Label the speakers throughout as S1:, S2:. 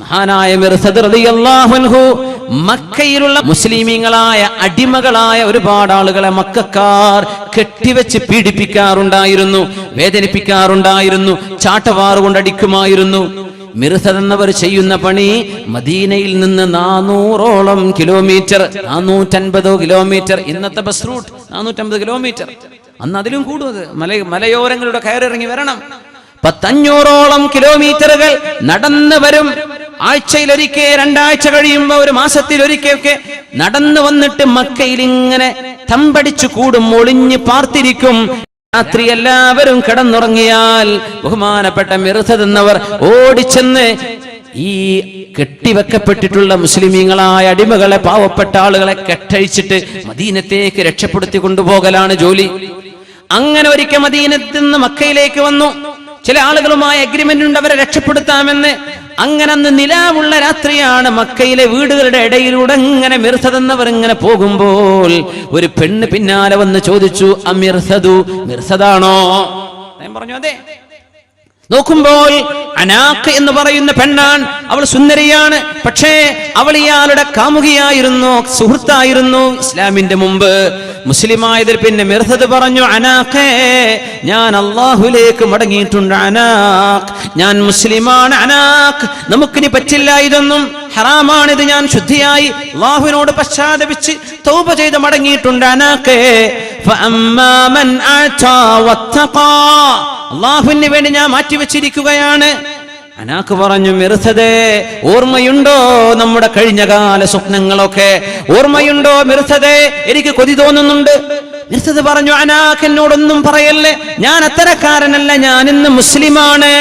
S1: മഹാനായ മിർസദ് റളിയല്ലാഹു അൻഹു മക്കയിലുള്ള മുസ്ലിമീങ്ങളായ അടിമകളായ ഒരുപാട് ആളുകളെ മക്കക്കാർ കെട്ടിവെച്ച് പീഡിപ്പിക്കാറുണ്ടായിരുന്നു, വേദനിപ്പിക്കാറുണ്ടായിരുന്നു, ചാട്ടവാറ് കൊണ്ടടിക്കുമായിരുന്നു. മിർസദ് എന്നവർ ചെയ്യുന്ന പണി മദീനയിൽ നിന്ന് 400ഓളം കിലോമീറ്റർ, 450 കിലോമീറ്റർ, ഇന്നത്തെ ബസ് റൂട്ട് 450 കിലോമീറ്റർ, അന്ന് അതിലും കൂടുതൽ മലയോരങ്ങളുടെ കയറിറങ്ങി വരണം. 500ഓളം കിലോമീറ്ററുകൾ നടന്നു വരും. ആഴ്ചയിലൊരിക്കൽ, 2 ആഴ്ച കഴിയുമ്പോ, ഒരു മാസത്തിലൊരിക്കലൊക്കെ നടന്നു വന്നിട്ട് മക്കയിൽ ഇങ്ങനെ തമ്പടിച്ചു കൂടും, ഒളിഞ്ഞ് പാർത്തിരിക്കും. രാത്രി എല്ലാവരും കിടന്നുറങ്ങിയാൽ ബഹുമാനപ്പെട്ട മിർസദ് എന്നവർ ഓടിച്ചെന്ന് ഈ കെട്ടിവെക്കപ്പെട്ടിട്ടുള്ള മുസ്ലിമീങ്ങളായ അടിമകളെ, പാവപ്പെട്ട ആളുകളെ കെട്ടഴിച്ചിട്ട് മദീനത്തേക്ക് രക്ഷപ്പെടുത്തി കൊണ്ടുപോകലാണ് ജോലി. അങ്ങനെ ഒരിക്കൽ മദീനത്തിൽ നിന്ന് മക്കയിലേക്ക് വന്നു. ചില ആളുകളുമായി അഗ്രിമെന്റ് ഉണ്ട് അവരെ രക്ഷപ്പെടുത്താമെന്ന്. അങ്ങനെ അന്ന് നിലാവുള്ള രാത്രിയാണ്. മക്കയിലെ വീടുകളുടെ ഇടയിലൂടെ ഇങ്ങനെ മിർസദ് എന്നവർ ഇങ്ങനെ പോകുമ്പോൾ ഒരു പെണ്ണ് പിന്നാലെ വന്ന് ചോദിച്ചു, അമിർസദു, മിർസദാണോ? ഞാൻ പറഞ്ഞു അതെ. നോക്കുമ്പോൾ അനാഖ് എന്ന് പറയുന്ന പെണ്ണാണ്. അവൾ സുന്ദരിയാണ്. പക്ഷേ അവൾ ഇയാളുടെ കാമുകിയായിരുന്നു, സുഹൃത്തായിരുന്നു ഇസ്ലാമിന്റെ മുമ്പ്. മുസ്ലിമായതിൽ പിന്നെ മിർസദ് പറഞ്ഞു, അനാഖേ, ഞാൻ അള്ളാഹുലേക്ക് മടങ്ങിയിട്ടുണ്ട് അനാഖ്, ഞാൻ മുസ്ലിമാണ് അനാഖ്, നമുക്കിനി പറ്റില്ല, ഇതൊന്നും ഹറാമാണിത്, ഞാൻ ശുദ്ധിയായി അള്ളാഹുവിനോട് പശ്ചാത്തപിച്ച് തൗബ ചെയ്ത് മടങ്ങിയിട്ടുണ്ട് അനാഖേ. ഫഅമ്മാ മൻ അതാ വത്തഖാ, അള്ളാഹുവിന് വേണ്ടി ഞാൻ മാറ്റിവെച്ചിരിക്കുകയാണ്. അനാഖ് പറഞ്ഞു, മിർസദേ, ഓർമ്മയുണ്ടോ നമ്മുടെ കഴിഞ്ഞകാല സ്വപ്നങ്ങളൊക്കെ? ഓർമ്മയുണ്ടോ മിർസദേ? എനിക്ക് കൊതി തോന്നുന്നുണ്ട്. മിർസദ് പറഞ്ഞു, അനാഖ്, എന്നോടൊന്നും പറയല്ലേ, ഞാൻ അത്തരക്കാരനല്ല, ഞാൻ ഇന്ന് മുസ്ലിമാണ്.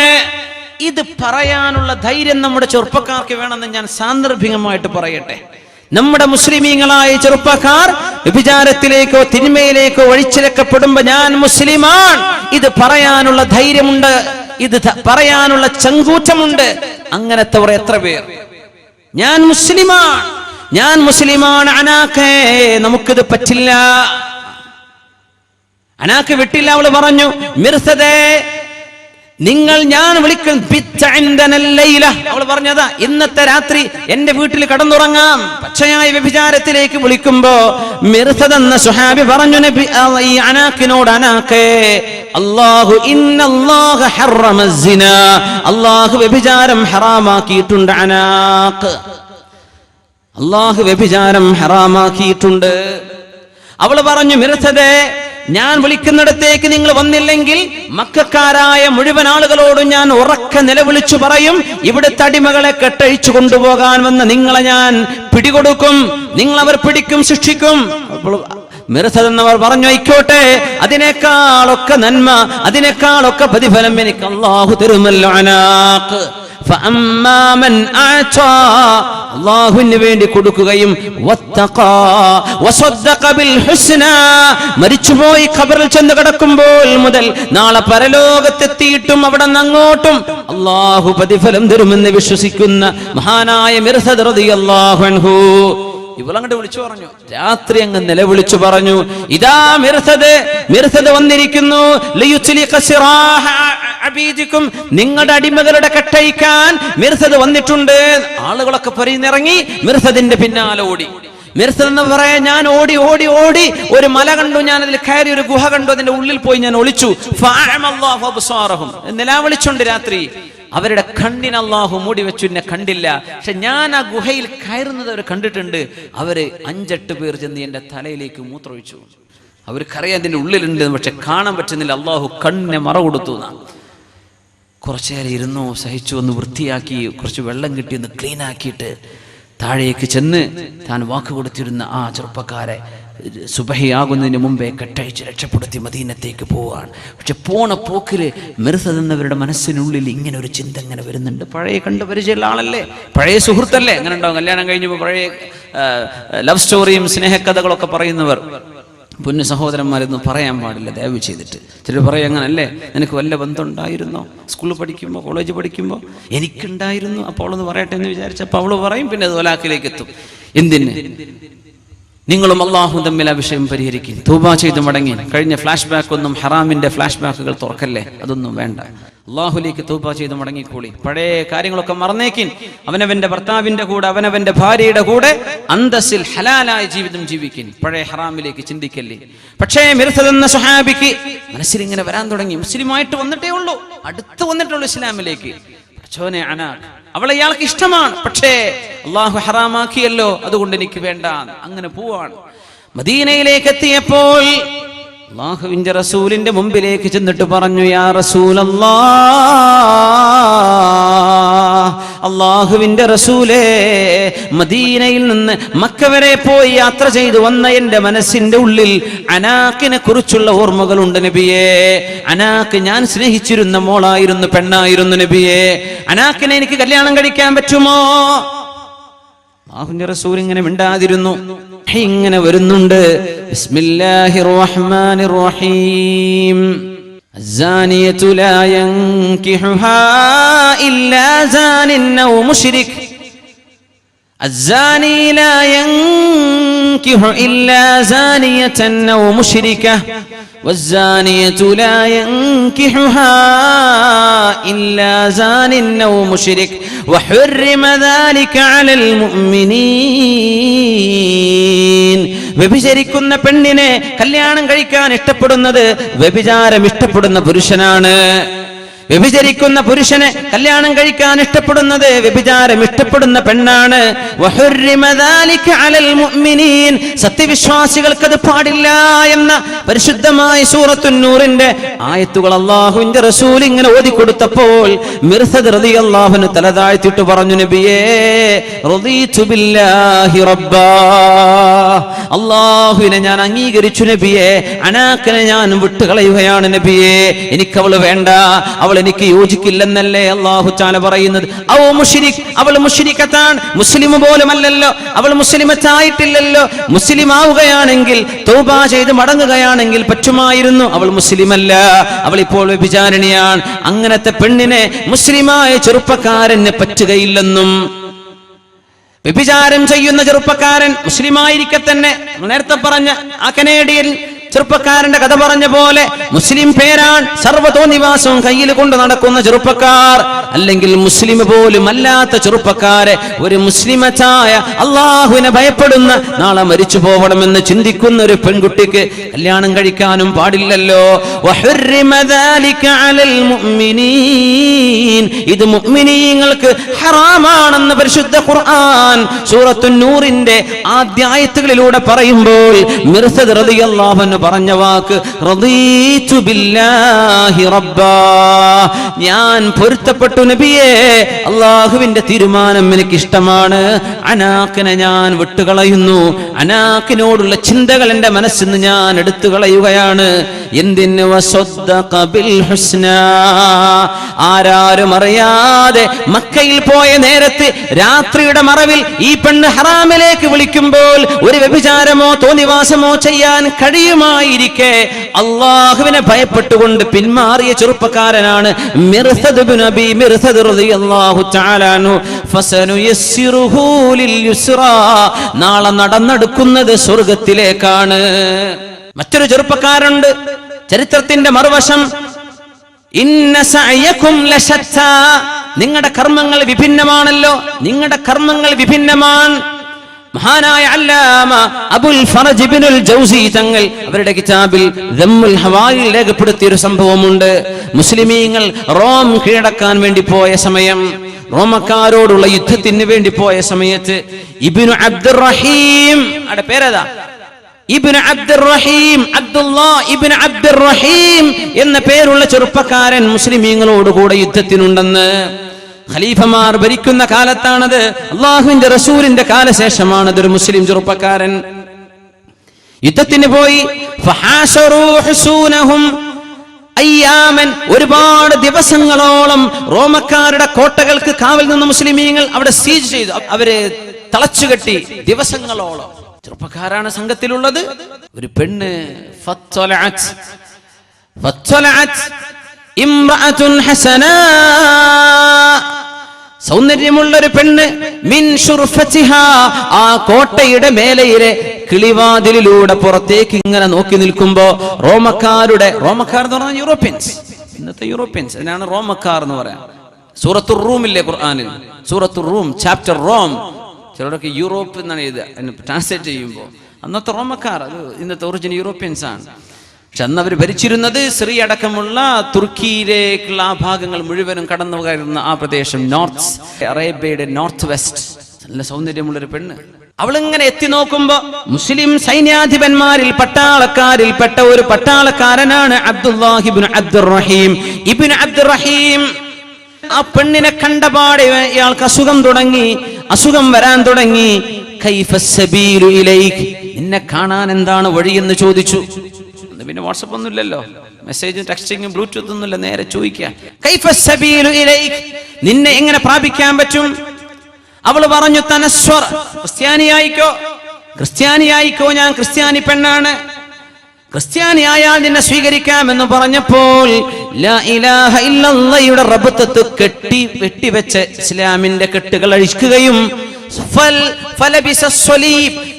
S1: ഇത് പറയാനുള്ള ധൈര്യം നമ്മുടെ ചെറുപ്പക്കാർക്ക് വേണമെന്ന് ഞാൻ സാന്ദർഭികമായിട്ട് പറയട്ടെ. നമ്മുടെ മുസ്ലിമീങ്ങളായ ചെറുപ്പക്കാർ വ്യഭിചാരത്തിലേക്കോ തിന്മയിലേക്കോ വഴിച്ചിലക്കപ്പെടുമ്പോ ഞാൻ മുസ്ലിമാണ്, ഇത് പറയാനുള്ള ധൈര്യമുണ്ട്, ഇത് പറയാനുള്ള ചങ്കൂറ്റമുണ്ട്. അങ്ങനത്തെ എത്ര പേർ? ഞാൻ മുസ്ലിമാണ്, ഞാൻ മുസ്ലിമാണ് അനാഖേ, നമുക്കിത് പറ്റില്ല. അനാഖ് വിട്ടില്ല. അവള് പറഞ്ഞു, മിർസദേ, നിങ്ങൾ ഞാൻ വിളിക്കുന്ന അവൾ പറഞ്ഞതാ, ഇന്നത്തെ രാത്രി എന്റെ വീട്ടിൽ കടന്നുറങ്ങാം. പച്ചയായ വ്യഭിചാരത്തിലേക്ക് വിളിക്കുമ്പോ മിർസദ് എന്ന സുഹാബി പറഞ്ഞു നബി ഈ അനാഖിനോട്, അനാഖേ, അല്ലാഹു ഇന്നല്ലാഹ ഹറമ സിനാ, അല്ലാഹു വ്യഭിചാരം ഹറാമാക്കിയിട്ടുണ്ട്. അനാഖ്, അല്ലാഹു വ്യഭിചാരം ഹറാമാക്കിയിട്ടുണ്ട്. അവൾ പറഞ്ഞു, മിർസദേ, ഞാൻ വിളിക്കുന്നിടത്തേക്ക് നിങ്ങൾ വന്നില്ലെങ്കിൽ മക്കക്കാരായ മുഴുവൻ ആളുകളോടും ഞാൻ ഉറക്കെ നിലവിളിച്ചു പറയും, ഇവിടുത്തെ അടിമകളെ കെട്ടഴിച്ചു കൊണ്ടുപോകാൻ വന്ന് നിങ്ങളെ ഞാൻ പിടികൊടുക്കും, നിങ്ങൾ അവർ പിടിക്കും, ശിക്ഷിക്കും. മിർസദ് എന്നവർ പറഞ്ഞു, ആയിക്കോട്ടെ, അതിനേക്കാളൊക്കെ നന്മ, അതിനേക്കാളൊക്കെ പ്രതിഫലം എനിക്ക് അല്ലാഹു തരുമല്ലോ. അനാഖ്, ഫഅമ്മാ മൻ അതാ, അല്ലാഹുവിന് വേണ്ടി കൊടുക്കുകയും വത്തഖാ വസദ്ദഖ ബിൽ ഹുസ്നാ, മരിച്ചുപോയി ഖബറിൽ ചെന്ന് കിടക്കുമ്പോൾ മുതൽ നാളെ പരലോകത്തെത്തിയിട്ടും അവിടെ നിന്ന് അങ്ങോട്ടും അല്ലാഹു പ്രതിഫലം തരുമെന്ന് വിശ്വസിക്കുന്ന മഹാനായ മിർസദ് റളിയല്ലാഹു അൻഹു ഇവളങ്ങോട്ട് വിളിച്ചു പറഞ്ഞു. രാത്രി അങ്ങ് നിലവിളിച്ചു പറഞ്ഞു, ഇതാ മിർസദ്, മിർസദ് വന്നിരിക്കുന്നു. നിങ്ങളുടെ അടിമകളുടെ കെട്ടഴിക്കാൻ മിർസദ് വന്നിട്ടുണ്ട്. ആളുകളൊക്കെ പരിന്നിറങ്ങി മിർസദിന്റെ പിന്നാലെ ഓടി. മിർസദ് എന്ന് പറയാൻ, ഞാൻ ഓടി ഓടി ഓടി ഒരു മല കണ്ടു, ഞാൻ അതിൽ കയറി ഒരു ഗുഹ കണ്ടു, അതിന്റെ ഉള്ളിൽ പോയി ഞാൻ ഒളിച്ചു. നിലാവിളിച്ചുണ്ട് രാത്രി. അവരുടെ കണ്ണിന് അല്ലാഹു മൂടി വെച്ചു, എന്നെ കണ്ടില്ല. പക്ഷെ ഞാൻ ആ ഗുഹയിൽ കയറുന്നത് അവർ കണ്ടിട്ടുണ്ട്. അവര് 5-8 പേർ ചെന്ന് എന്റെ തലയിലേക്ക് മൂത്രമൊഴിച്ചു. അവർക്കറിയാം അതിന്റെ ഉള്ളിലുണ്ട്, പക്ഷെ കാണാൻ പറ്റുന്നില്ല. അല്ലാഹു കണ്ണിനെ മറ കൊടുത്തു. കുറച്ചേരം ഇരുന്നു, സഹിച്ചു, ഒന്ന് വൃത്തിയാക്കി, കുറച്ച് വെള്ളം കിട്ടി, ഒന്ന് ക്ലീൻ ആക്കിയിട്ട് താഴേക്ക് ചെന്ന് താൻ വാക്ക് കൊടുത്തിരുന്ന ആ ചെറുപ്പക്കാരെ സുബഹിയാകുന്നതിന് മുമ്പേ കെട്ടഴിച്ച് രക്ഷപ്പെടുത്തി മദീനത്തേക്ക് പോവുകയാണ്. പക്ഷെ പോണ പോക്കില് മിർസദ് എന്നവരുടെ മനസ്സിനുള്ളിൽ ഇങ്ങനെ ഒരു ചിന്ത ഇങ്ങനെ വരുന്നുണ്ട്. പഴയ കണ്ട് പരിചയമുള്ള ആളല്ലേ, പഴയ സുഹൃത്തല്ലേ, അങ്ങനെ ഉണ്ടാവും. കല്യാണം കഴിഞ്ഞപ്പോൾ പഴയ ലവ് സ്റ്റോറിയും സ്നേഹകഥകളൊക്കെ പറയുന്നവർ പൊന്നു സഹോദരന്മാരൊന്നും പറയാൻ പാടില്ല, ദയവ് ചെയ്തിട്ട്. ചിലർ പറയും, അങ്ങനല്ലേ, നിനക്ക് വല്ല ബന്ധം ഉണ്ടായിരുന്നോ സ്കൂളിൽ പഠിക്കുമ്പോൾ, കോളേജ് പഠിക്കുമ്പോൾ? എനിക്കുണ്ടായിരുന്നു. അപ്പോൾ അവളൊന്ന് പറയട്ടെ എന്ന് വിചാരിച്ചപ്പോൾ അവള് പറയും, പിന്നെ അത് ഒലാക്കിലേക്ക് എത്തും. എന്തിന്? നിങ്ങളും അള്ളാഹു തമ്മിൽ ആ വിഷയം പരിഹരിക്കും. തൗബ ചെയ്ത് മടങ്ങി. കഴിഞ്ഞ ഫ്ലാഷ് ബാക്ക് ഒന്നും ഹറാമിന്റെ ഫ്ലാഷ് ബാക്കുകൾ തുറക്കല്ലേ, അതൊന്നും വേണ്ട. അള്ളാഹുലേക്ക് തൗബ ചെയ്ത് മടങ്ങിക്കൂടി. പഴയ കാര്യങ്ങളൊക്കെ മറന്നേക്കിൻ. അവനവന്റെ ഭർത്താവിന്റെ കൂടെ, അവനവന്റെ ഭാര്യയുടെ കൂടെ അന്തസ്സിൽ ഹലാലായ ജീവിതം ജീവിക്കിൻ. പഴയ ഹറാമിലേക്ക് ചിന്തിക്കല്ലേ. പക്ഷേ മിർസദ് എന്ന സ്വഹാബിക്ക് മനസ്സിൽ ഇങ്ങനെ വരാൻ തുടങ്ങി. മുസ്ലിമായിട്ട് വന്നിട്ടേ ഉള്ളൂ, അടുത്ത് വന്നിട്ടുള്ളൂ ഇസ്ലാമിലേക്ക്. അവളെ ഇയാൾക്ക് ഇഷ്ടമാണ്, പക്ഷേ അള്ളാഹു ഹറാമാക്കിയല്ലോ, അതുകൊണ്ട് എനിക്ക് വേണ്ട. അങ്ങനെ പോവാണ്. മദീനയിലേക്ക് എത്തിയപ്പോൾ അള്ളാഹുവിന്റെ റസൂലിന്റെ മുമ്പിലേക്ക് ചെന്നിട്ട് പറഞ്ഞു, യാ റസൂലല്ലാഹ്, അള്ളാഹുവിന്റെ റസൂലേ, മദീനയിൽ നിന്ന് മക്ക വരെ പോയി യാത്ര ചെയ്തു വന്ന എന്റെ മനസ്സിന്റെ ഉള്ളിൽ അനാക്കിനെ കുറിച്ചുള്ള ഓർമ്മകളുണ്ട് നബിയേ. അനാക്ക് ഞാൻ സ്നേഹിച്ചിരുന്ന മോളായിരുന്നു, പെണ്ണായിരുന്നു നബിയേ. അനാക്കിനെ എനിക്ക് കല്യാണം കഴിക്കാൻ പറ്റുമോ? അല്ലാഹുവിന്റെ റസൂൽ ഇങ്ങനെ മിണ്ടാതിരുന്നു. ഇങ്ങനെ വരുന്നുണ്ട്. ബിസ്മില്ലാഹിർ റഹ്മാനിർ റഹീം. അസ്സാനിയതു ലാ യൻകിഹുഹാ ഇല്ലാ സാനിൻ ഔ മുശ്രിക്. الزاني لا ينكح إلا زانية أو مشركة والزانية لا ينكحها إلا زان أو مشرك وحرم ذلك على المؤمنين. വ്യഭിചരിക്കുന്ന പെണ്ണിനെ കല്യാണം കഴിക്കാൻ ഇഷ്ടപ്പെടുന്നത് വ്യഭിചാരം ഇഷ്ടപ്പെടുന്ന പുരുഷനാണ്. വ്യഭിചരിക്കുന്ന പുരുഷനെ കല്യാണം കഴിക്കാൻ ഇഷ്ടപ്പെടുന്നത് വ്യഭിചാരം ഇഷ്ടപ്പെടുന്ന പെണ്ണാണ്. സത്യവിശ്വാസികൾക്കത് പാടില്ല എന്ന പരിശുദ്ധമായ സൂറത്തുൻ നൂറിന്റെ ആയത്തുകൾ അല്ലാഹുവിന്റെ റസൂൽ ഇങ്ങനെ ഓതിക്കൊടുത്തപ്പോൾ മിർസദ് റളിയല്ലാഹു അൻഹു തല താഴ്ത്തിയിട്ട് പറഞ്ഞു, നബിയേ, റളീതു ബില്ലാഹി റബ്ബാ, അല്ലാഹുവിനെ ഞാൻ അംഗീകരിച്ചു നബിയേ. അനാക്കിനെ ഞാൻ വിട്ടുകളയുകയാണ് നബിയേ. എനിക്കവള് വേണ്ട, അവൾ എനിക്ക് യോജിക്കില്ലെന്നല്ലേ അല്ലാഹു തആല പറയുന്നത്. ഔ മുശ്രിക്, അവൾ മുശ്രികത്താണ്, മുസ്ലിം പോലുമല്ലല്ലോ, അവൾ മുസ്ലിമത്തായിട്ടില്ലല്ലോ. മുസ്ലിം ആവുകയാണെങ്കിൽ, തൗബ ചെയ്ത് മടങ്ങുകയാണെങ്കിൽ പറ്റുമായിരുന്നു. അവൾ മുസ്ലിമല്ല, അവൾ ഇപ്പോൾ വ്യഭിചാരിണിയാണ്. അങ്ങനത്തെ പെണ്ണിനെ മുസ്ലിമായ ചെറുപ്പക്കാരന് പറ്റുകയില്ലെന്നും, വ്യഭിചാരം ചെയ്യുന്ന ചെറുപ്പക്കാരൻ മുസ്ലിമായിരിക്കെ തന്നെ, നേരത്തെ പറഞ്ഞ ആ കനേഡിയൻ ചെറുപ്പക്കാരന്റെ കഥ പറഞ്ഞ പോലെ മുസ്ലിം പേരാണ്, സർവ്വതോന്നിവാസവും കയ്യിൽ കൊണ്ട് നടക്കുന്ന ചെറുപ്പക്കാർ, അല്ലെങ്കിൽ മുസ്ലിം പോലും അല്ലാത്ത ചെറുപ്പക്കാരെ, ഒരു മുസ്ലിമത്തായ അള്ളാഹുവിനെ ഭയപ്പെടുന്ന, നാളെ മരിച്ചു പോകണമെന്ന് ചിന്തിക്കുന്ന ഒരു പെൺകുട്ടിക്ക് കല്യാണം കഴിക്കാനും പാടില്ലല്ലോ. ഇത് മുഅ്മിനീങ്ങൾക്ക് ഹറാമാണെന്ന് പരിശുദ്ധ ഖുർആൻ സൂറത്തുൻ നൂറിന്റെ ആദ്യ ആയത്തുകളിലൂടെ പറയുമ്പോൾ മിർസദ് റളിയല്ലാഹു അൻഹു പറഞ്ഞ വാക്ക് റളീതു ബില്ലാഹി റബ്ബാ, ഞാൻ പൊരുത്തപ്പെട്ടു നബിയേ, അല്ലാഹുവിന്റെ തീരുമാനം എനിക്ക് ഇഷ്ടമാണ്. അനാക്കിനെ ഞാൻ വിട്ടുകളയുന്നു. അനാക്കിനോടുള്ള ചിന്തകൾ എന്റെ മനസ്സിൽ നിന്ന് ഞാൻ എടുത്തു കളയുകയാണ്. എന്തിന്? വസദ്ദഖ ബിൽ ഹുസ്നാ, ആരാരും അറിയാതെ മക്കയിൽ പോയ നേരത്ത് രാത്രിയുടെ മറവിൽ ഈ പെണ്ണ് ഹറാമിലേക്ക് വിളിക്കുമ്പോൾ ഒരു വ്യഭിചാരമോ തോന്നിവാസമോ ചെയ്യാൻ കഴിയുമായിരിക്കെ അള്ളാഹുവിനെ ഭയപ്പെട്ടുകൊണ്ട് പിന്മാറിയ ചെറുപ്പക്കാരനാണ് മിർസദ് ഇബ്നു അബീ മിർസദ് റളിയല്ലാഹു തആല അൻഹു. ഫസനുയസ്സിറുഹു ലിൽ യുസ്റാ, നാളെ നടന്നെടുക്കുന്നത് സ്വർഗ്ഗത്തിലേക്കാണ്. മറ്റൊരു ചെറുപ്പക്കാരുണ്ട്, ചരിത്രത്തിന്റെ മറുവശം. ഇന്ന സഅയകും ലശത്താ, നിങ്ങളുടെ കർമ്മങ്ങൾ വിഭിന്നമാണല്ലോ, നിങ്ങളുടെ കർമ്മങ്ങൾ വിഭിന്നമാണ്. മഹാനായ അല്ലാമ അബുൽ ഫറജ് ഇബ്നുൽ ജൗസി തങ്ങൾ അവരുടെ കിതാബിൽ ദമ്മുൽ ഹവായിൽ രേഖപ്പെടുത്തിയ ഒരു സംഭവമുണ്ട്. മുസ്ലിമീങ്ങൾ റോം കീഴടക്കാൻ വേണ്ടി പോയ സമയം, റോമക്കാരോടുള്ള യുദ്ധത്തിന് വേണ്ടി പോയ സമയത്ത് ഇബ്നു അബ്ദുറഹീം, അവിടെ പേരേതാ, ഇബ്നു അബ്ദുറഹീം, അബ്ദുല്ലാഹ് ഇബ്നു അബ്ദുറഹീം എന്ന പേരുള്ള ചെറുപ്പക്കാരൻ മുസ്ലിമീങ്ങളോട് കൂടെ യുദ്ധത്തിനുണ്ടെന്ന്. ഖലീഫമാർ ഭരിക്കുന്ന കാലത്താണത്, അല്ലാഹുവിന്റെ റസൂലിന്റെ കാലശേഷമാണത്. ഒരു മുസ്ലിം ചെറുപ്പക്കാരൻ യുദ്ധത്തിന് പോയി. ഫഹാശറൂ ഹുസൂനഹും അയ്യാമൻ, ഒരുപാട് ദിവസങ്ങളോളം റോമക്കാരുടെ കോട്ടകൾക്ക് കാവൽ നിന്ന മുസ്ലിമീങ്ങൾ അവിടെ സീജ് ചെയ്തു, അവരെ തളച്ചുകെട്ടി ദിവസങ്ങളോളം. ചെറുപ്പക്കാരാണ് സംഘത്തിലുള്ളത്. ഒരു പെണ്ണ് ഇംറഅത്തുൻ ഹസനാ, സൗന്ദര്യമുള്ള ഒരു പെണ്ണ്, മിൻ ശുർഫതിഹാ, ആ കോട്ടയുടെ മേലയിലെ കിളിവാതിലിലൂടെ പുറത്തേക്ക് ഇങ്ങനെ നോക്കി നിൽക്കുമ്പോ റോമക്കാർ എന്ന് പറഞ്ഞാൽ യൂറോപ്യൻസ്, ഇന്നത്തെ യൂറോപ്യൻസ്, അതിനാണ് റോമക്കാർ എന്ന് പറയാം. സൂറത്തുർ റൂമില്ലേ ഖുർആനിൽ, സൂറത്തുർ റൂം ചാപ്റ്റർ റോം, ചിലരൊക്കെ യൂറോപ്പ് എന്നാണ് എഴുതുക ട്രാൻസ്ലേറ്റ് ചെയ്യുമ്പോൾ. അന്നത്തെ റോമക്കാർ അത് ഇന്നത്തെ ഒറിജിനൽ യൂറോപ്യൻസ് ആണ്. പക്ഷെ അന്ന് അവർ ഭരിച്ചിരുന്നത് സിറിയ അടക്കമുള്ള തുർക്കിയിലേക്കുള്ള ആ ഭാഗങ്ങൾ മുഴുവനും കടന്നു കയറുന്ന ആ പ്രദേശം, നോർത്ത് അറേബ്യയുടെ നോർത്ത് വെസ്റ്റ്. നല്ല സൗന്ദര്യമുള്ളൊരു പെണ്ണ്. അവളിങ്ങനെ എത്തി നോക്കുമ്പോ മുസ്ലിം സൈന്യാധിപന്മാരിൽ പട്ടാളക്കാരിൽപ്പെട്ട ഒരു പട്ടാളക്കാരനാണ് അബ്ദുല്ലാഹി ഇബ്നു അബ്ദുറഹീം. ആ പെണ്ണിനെ കണ്ടപാടെ ഇയാൾക്ക് അസുഖം വരാൻ തുടങ്ങി. കൈഫസ്സബീലു ഇലൈക്, നിന്നെ കാണാൻ എന്താണ് വഴിയെന്ന് ചോദിച്ചു. പിന്നെ വാട്സപ്പ് ഒന്നും ഇല്ലല്ലോ, മെസ്സേജും ടെക്സ്റ്റിങ്ങും ബ്ലൂടൂത്ത് ഒന്നുമില്ല, നേരെ ചോദിക്കുക കൈഫസ്സബീലു ഇലൈക്, നിന്നെ എങ്ങനെ പ്രാപിക്കാൻ പറ്റും? അവള് പറഞ്ഞു തനസ്വർ, ക്രിസ്ത്യാനിയായിക്കോ, ഞാൻ ക്രിസ്ത്യാനി പെണ്ണാണ്, ക്രിസ്ത്യാനിയായാൽ നിന്നെ സ്വീകരിക്കാമെന്ന് പറഞ്ഞപ്പോൾ ലാ ഇലാഹ ഇല്ലല്ലാഹയുടെ റബ്ബത്ത് വെട്ടിവെച്ച ഇസ്ലാമിന്റെ കെട്ടുകൾ അഴിക്കുകയും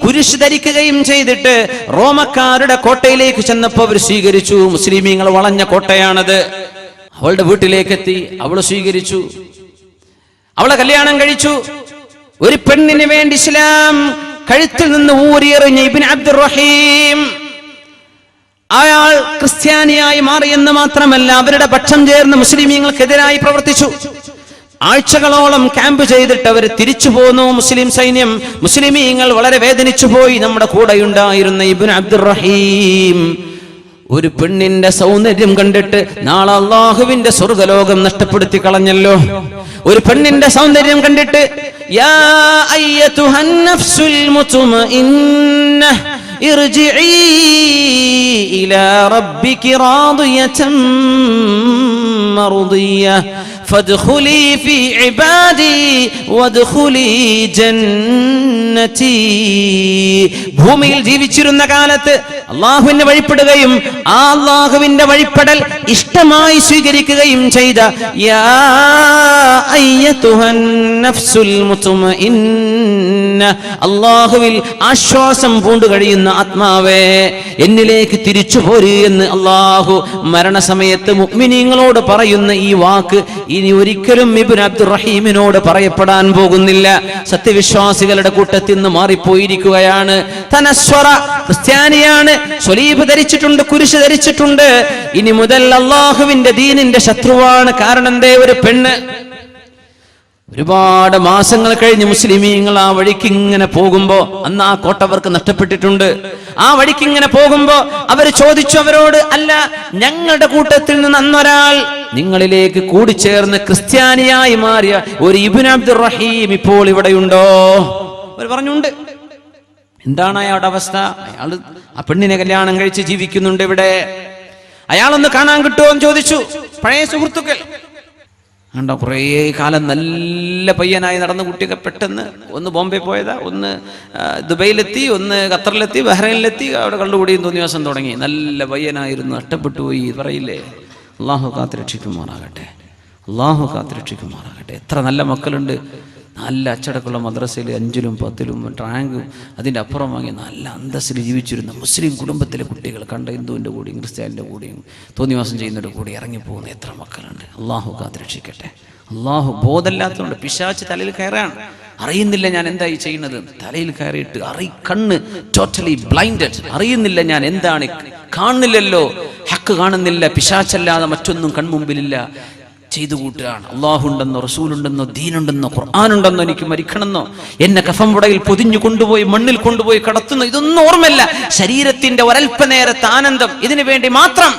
S1: കുരിശ് ധരിക്കുകയും ചെയ്തിട്ട് റോമക്കാരുടെ കോട്ടയിലേക്ക് ചെന്നപ്പോൾ അവർ സ്വീകരിച്ചു. മുസ്ലിമീങ്ങൾ വളഞ്ഞ കോട്ടയാണത്. അവളുടെ വീട്ടിലേക്ക് എത്തി, അവള് സ്വീകരിച്ചു, അവളെ കല്യാണം കഴിച്ചു. ഒരു പെണ്ണിന് വേണ്ടി ഇസ്ലാം കഴുത്തിൽ നിന്ന് ഊരിയെറിഞ്ഞ ഇബ്നു അബ്ദുറഹീം അയാൾ ക്രിസ്ത്യാനിയായി മാറിയെന്ന് മാത്രമല്ല, അവരുടെ പക്ഷം ചേർന്ന് മുസ്ലിമീങ്ങൾക്കെതിരായി പ്രവർത്തിച്ചു. ആഴ്ചകളോളം ക്യാമ്പ് ചെയ്തിട്ട് അവർ തിരിച്ചു പോന്നു മുസ്ലിം സൈന്യം. മുസ്ലിമീങ്ങൾ വളരെ വേദനിച്ചു പോയി. നമ്മുടെ കൂടെയുണ്ടായിരുന്ന ഇബ്നു അബ്ദുറഹീം ഒരു പെണ്ണിന്റെ സൗന്ദര്യം കണ്ടിട്ട് നാളെ അല്ലാഹുവിന്റെ സ്വർഗ്ഗലോകം നഷ്ടപ്പെടുത്തി കളഞ്ഞല്ലോ. ഒരു പെണ്ണിന്റെ സൗന്ദര്യം കണ്ടിട്ട് യാ അയ്യതുഹൻ നഫ്സുൽ മുത്മഇന്ന ഇർജിഇ ഇലാ റബ്ബികി റാദിയതൻ മർദിയ ഫദ്ഖുലി ഫീ ഇബാദി വദ്ഖുലി ജന്നതി. ഭൂമിയിൽ ജീവിച്ചിരുന്ന കാലത്ത് അല്ലാഹുവിനെ വഴിപ്പെടുകയും ആ അല്ലാഹുവിന്റെ വഴിപ്പെടൽ ഇഷ്ടമായി സ്വീകരിക്കുകയും ചെയ്ത യാ അയ്യതുഹൻ നഫ്സുൽ മുത്മഇന്ന, അല്ലാഹുവിൽ ആശ്വാസം പൂണ്ടു കഴിയുന്ന ആത്മാവേ, എന്നിലേക്ക് തിരിച്ചു പോര് എന്ന് അല്ലാഹു മരണസമയത്ത് മുഅ്മിനീങ്ങളോട് പറയുന്ന ഈ വാക്ക് ഇനി ഒരിക്കലും ഇബ്നു അബ്ദുറഹീമിനോട് പറയപ്പെടാൻ പോകുന്നില്ല. സത്യവിശ്വാസികളുടെ കൂട്ടത്തിൽ നിന്ന് മാറിപ്പോയിരിക്കുകയാണ്. തനസ്വറ, ക്രിസ്ത്യാനിയാണ്, സ്വലീബ് ധരിച്ചിട്ടുണ്ട്, കുരിശ് ധരിച്ചിട്ടുണ്ട്. ഇനി മുതൽ അല്ലാഹുവിന്റെ ദീനിന്റെ ശത്രുവാണ്. കാരണം എന്തേ? ഒരു പെണ്ണ്. ഒരുപാട് മാസങ്ങൾ കഴിഞ്ഞ് മുസ്ലിമീങ്ങൾ ആ വഴിക്ക് ഇങ്ങനെ പോകുമ്പോ, അന്ന് ആ കോട്ട അവർക്ക് നഷ്ടപ്പെട്ടിട്ടുണ്ട്. ആ വഴിക്ക് ഇങ്ങനെ പോകുമ്പോ അവർ ചോദിച്ചു അവരോട്, അല്ല, ഞങ്ങളുടെ കൂട്ടത്തിൽ നിന്ന് അന്നൊരാൾ നിങ്ങളിലേക്ക് കൂടിച്ചേർന്ന് ക്രിസ്ത്യാനിയായി മാറിയ ഒരു ഇബ്നു അബ്ദുറഹീം ഇപ്പോൾ ഇവിടെയുണ്ടോ? അവർ പറഞ്ഞുണ്ട്. എന്താണ് അയാളുടെ അവസ്ഥ? അയാൾ ആ പെണ്ണിനെ കല്യാണം കഴിച്ച് ജീവിക്കുന്നുണ്ട് ഇവിടെ. അയാളൊന്ന് കാണാൻ കിട്ടുമോ എന്ന് ചോദിച്ചു. പഴയ സുഹൃത്തുക്കൾ കണ്ടോ, കുറേ കാലം നല്ല പയ്യനായി നടന്ന കുട്ടിയൊക്കെ പെട്ടെന്ന് ഒന്ന് ബോംബെ പോയതാ, ഒന്ന് ദുബൈയിലെത്തി, ഒന്ന് ഖത്തറിലെത്തി, ബഹ്റൈനിലെത്തി, അവിടെ കണ്ടുകൂടിയും തോന്നിവാസം തുടങ്ങി. നല്ല പയ്യനായിരുന്നു, നഷ്ടപ്പെട്ടു പോയി പറയില്ലേ. അള്ളാഹു കാത്തുരക്ഷിക്കുമാറാകട്ടെ, അള്ളാഹു കാത്തുരക്ഷിക്കുമാറാകട്ടെ. എത്ര നല്ല മക്കളുണ്ട്, നല്ല അച്ചടക്കമുള്ള മദ്രസയിൽ 5ലും 10ലും റാങ്കും അതിൻ്റെ അപ്പുറം വാങ്ങി നല്ല അന്തസ്സിൽ ജീവിച്ചിരുന്ന മുസ്ലിം കുടുംബത്തിലെ കുട്ടികൾ കണ്ട ഹിന്ദുവിൻ്റെ കൂടെയും ക്രിസ്ത്യാനിൻ്റെ കൂടെയും തോന്നിവാസം ചെയ്യുന്നവരുടെ കൂടെ ഇറങ്ങിപ്പോകുന്ന എത്ര മക്കളുണ്ട്. അള്ളാഹു കാത്തുരക്ഷിക്കട്ടെ. അള്ളാഹു ബോധമില്ലാത്തതുകൊണ്ട് പിശാച് തലയിൽ കയറാണ്. അറിയുന്നില്ല ഞാൻ എന്തായി ചെയ്യുന്നത്, തലയിൽ കയറിയിട്ട് കണ്ണ് ടോട്ടലി ബ്ലൈൻഡഡ്, അറിയുന്നില്ല ഞാൻ എന്താണ്, കാണുന്നില്ലല്ലോ, ഹക്ക് കാണുന്നില്ല, പിശാചല്ലാതെ മറ്റൊന്നും കൺമുമ്പിലില്ല, ചെയ്തു കൂട്ടുകയാണ്. അള്ളാഹുണ്ടെന്നോ റസൂലുണ്ടെന്നോ ദീനുണ്ടെന്നോ ഖുർആനുണ്ടെന്നോ എനിക്ക് മരിക്കണമെന്നോ എന്നെ കഫംപുടയിൽ പൊതിഞ്ഞു കൊണ്ടുപോയി മണ്ണിൽ കൊണ്ടുപോയി കടത്തുന്നു, ഇതൊന്നും ഓർമ്മയില്ല. ശരീരത്തിന്റെ ഒരൽപ്പനേരത്തെ ആനന്ദം, ഇതിനു വേണ്ടി മാത്രം.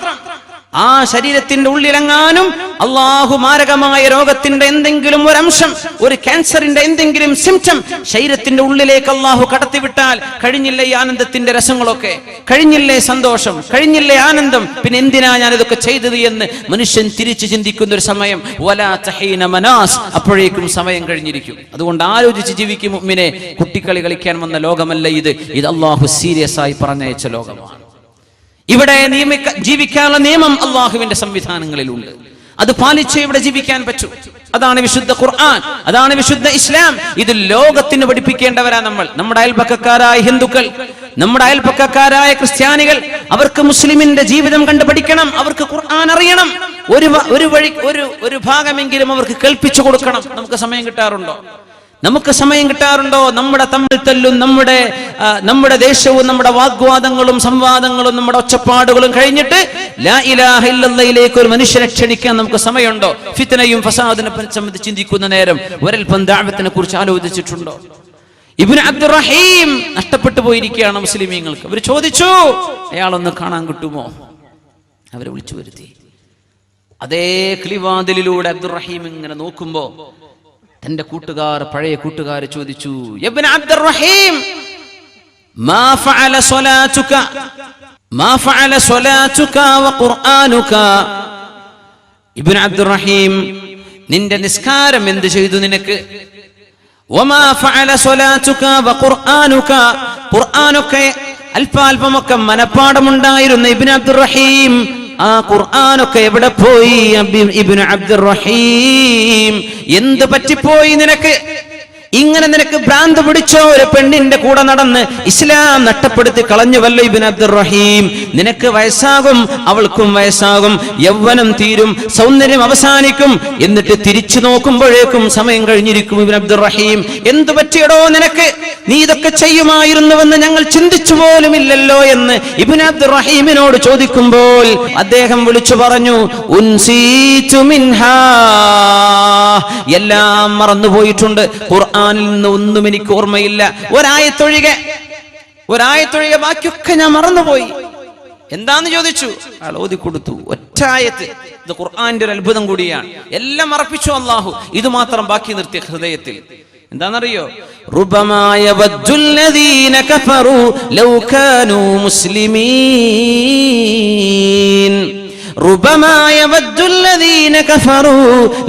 S1: ആ ശരീരത്തിന്റെ ഉള്ളിലെങ്ങാനും അള്ളാഹു മാരകമായ രോഗത്തിന്റെ എന്തെങ്കിലും ഒരംശം, ഒരു ക്യാൻസറിന്റെ എന്തെങ്കിലും സിംറ്റം ശരീരത്തിന്റെ ഉള്ളിലേക്ക് അള്ളാഹു കടത്തിവിട്ടാൽ കഴിഞ്ഞില്ലേ ഈ ആനന്ദത്തിന്റെ രസങ്ങളൊക്കെ, കഴിഞ്ഞില്ലേ സന്തോഷം, കഴിഞ്ഞില്ലേ ആനന്ദം, പിന്നെ എന്തിനാ ഞാൻ ഇതൊക്കെ ചെയ്തത് എന്ന് മനുഷ്യൻ തിരിച്ചു ചിന്തിക്കുന്ന ഒരു സമയം. വലാ തഹീന മനാസ്, അപ്പോഴേക്കും സമയം കഴിഞ്ഞിരിക്കും. അതുകൊണ്ട് ആലോചിച്ച് ജീവിക്കും മുഅ്മിനെ. കുട്ടിക്കളി കളിക്കാൻ വന്ന ലോകമല്ല ഇത്, ഇത് അള്ളാഹു സീരിയസ് ആയി പറഞ്ഞയച്ച ലോകമാണ്. ഇവിടെ ജീവിക്കാനുള്ള നിയമം അള്ളാഹുവിന്റെ സംവിധാനങ്ങളിലുണ്ട്. അത് പാലിച്ചേ ഇവിടെ ജീവിക്കാൻ പറ്റൂ. അതാണ് വിശുദ്ധ ഖുർആൻ, അതാണ് വിശുദ്ധ ഇസ്ലാം. ഇത് ലോകത്തിന് പഠിപ്പിക്കേണ്ടവരാ നമ്മൾ. നമ്മുടെ അയൽപക്കക്കാരായ ഹിന്ദുക്കൾ, നമ്മുടെ അയൽപ്പക്കക്കാരായ ക്രിസ്ത്യാനികൾ, അവർക്ക് മുസ്ലിമിന്റെ ജീവിതം കണ്ടു പഠിക്കണം, അവർക്ക് ഖുർആൻ അറിയണം, ഒരു ഭാഗമെങ്കിലും അവർക്ക് കേൾപ്പിച്ചു കൊടുക്കണം. നമുക്ക് സമയം കിട്ടാറുണ്ടോ? നമ്മുടെ തമ്മിൽ തല്ലും, നമ്മുടെ ദേശവും, നമ്മുടെ വാഗ്വാദങ്ങളും സംവാദങ്ങളും, നമ്മുടെ ഒച്ചപ്പാടുകളും കഴിഞ്ഞിട്ട് ലാ ഇലാഹ ഇല്ലല്ലാഹിലേക്ക് ഒരു മനുഷ്യനെ ക്ഷണിക്കാൻ നമുക്ക് സമയമുണ്ടോ? ഫിത്നയും ഫസാദിനെ സംബന്ധിച്ച് ചിന്തിക്കുന്ന നേരം ഒരൽപ്പം ദഅവത്തിനെ കുറിച്ച് ആലോചിച്ചിട്ടുണ്ടോ? ഇബ്നു അബ്ദുറഹീം നഷ്ടപ്പെട്ടു പോയിരിക്കുകയാണ് മുസ്ലിമീങ്ങൾക്ക്. അവർ ചോദിച്ചു, അയാളൊന്ന് കാണാൻ കിട്ടുമോ? അവരെ വിളിച്ചു വരുത്തി. അതേ കിളിവാതിലിലൂടെ അബ്ദുറഹീം ഇങ്ങനെ നോക്കുമ്പോ തന്റെ പഴയ കൂട്ടുകാർ ചോദിച്ചു, ഇബ്നു അബ്ദുറഹീം മാ ഫഅല സ്വലാതുക വ ഖുർആനുക? ഇബ്നു അബ്ദുറഹീം, നിന്റെ നിസ്കാരം എന്ത് ചെയ്തു നിനക്ക്? വമാ ഫഅല സ്വലാതുക വ ഖുർആനുക? ഖുർആനൊക്കെ അല്പാൽപമൊക്കെ മനപ്പാടമുണ്ടായിരുന്ന ഇബ്നു അബ്ദുറഹീം, ആ ഖുർആനൊക്കെ എവിടെ പോയി? ഇബ്നു അബ്ദുറഹീം, എന്ത് പറ്റിപ്പോയി നിനക്ക്? ഇങ്ങനെ നിനക്ക് ഭ്രാന്ത് പിടിച്ചോ? ഒരു പെണ്ണിന്റെ കൂടെ നടന്ന് ഇസ്ലാം നഷ്ടപ്പെടുത്തി കളഞ്ഞുവല്ലോ ഇബ്നു അബ്ദുറഹീം. നിനക്ക് വയസ്സാകും, അവൾക്കും വയസ്സാകും, യൗവനം തീരും, സൗന്ദര്യം അവസാനിക്കും, എന്നിട്ട് തിരിച്ചു നോക്കുമ്പോഴേക്കും സമയം കഴിഞ്ഞിരിക്കും. ഇബ്നു അബ്ദുറഹീം, എന്ത് പറ്റിയടോ നിനക്ക്? നീ ഇതൊക്കെ ചെയ്യുമായിരുന്നുവെന്ന് ഞങ്ങൾ ചിന്തിച്ചു പോലുമില്ലല്ലോ എന്ന് ഇബ്നു അബ്ദുറഹീമിനോട് ചോദിക്കുമ്പോൾ അദ്ദേഹം വിളിച്ചു പറഞ്ഞു, ഉൻസീതു മിൻഹാ, എല്ലാം മറന്നുപോയിട്ടുണ്ട്. ഖുർആനിൽ നിന്ന് ഒന്നും എനിക്ക് ഓർമ്മയില്ല. ഒരായത്തൊഴികെ ബാക്കിയൊക്കെ ഞാൻ മറന്നുപോയി. എന്താന്ന് ചോദിച്ചു. അയാൾ ഓതി കൊടുത്തു, ഒറ്റായത്ത്. ഇത് ഖുർആന്റെ ഒരു അത്ഭുതം കൂടിയാണ്. എല്ലാം മറപ്പിച്ചു അല്ലാഹു, ഇത് മാത്രം ബാക്കി നിർത്തിയ ഹൃദയത്തിൽ. എന്താണെന്നറിയോ? റുബമാ യവദ്ദുല്ലദീന കഫറു ലൗ കാനൂ മുസ്ലിമീൻ. റുബമാ യവദ്ദുല്ലദീന കഫറു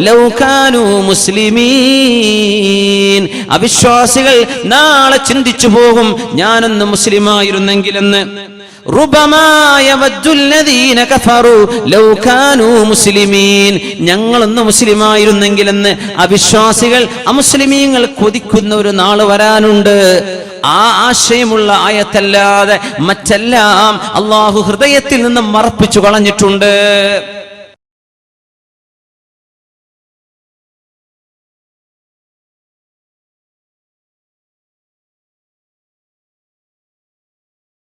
S1: ലൗ കാനൂ മുസ്ലിമീൻ. അവിശ്വാസികൾ നാളെ ചിന്തിച്ചു പോകും, ഞാനൊന്ന് മുസ്ലിമായിരുന്നെങ്കിലെന്ന്. റുബമാ യവദ്ദുല്ലദീന കഫറു ലൗ കാനൂ മുസ്ലിമീൻ. ഞങ്ങളൊന്ന് മുസ്ലിമായിരുന്നെങ്കിലെന്ന് അവിശ്വാസികൾ, അമുസ്ലിമീങ്ങൾ കൊതിക്കുന്ന ഒരു നാള് വരാനുണ്ട്. ആ ആശയമുള്ള ആയത്തല്ലാതെ മറ്റെല്ലാം അല്ലാഹു ഹൃദയത്തിൽ നിന്ന് മറപ്പിച്ചു കളഞ്ഞിട്ടുണ്ട്.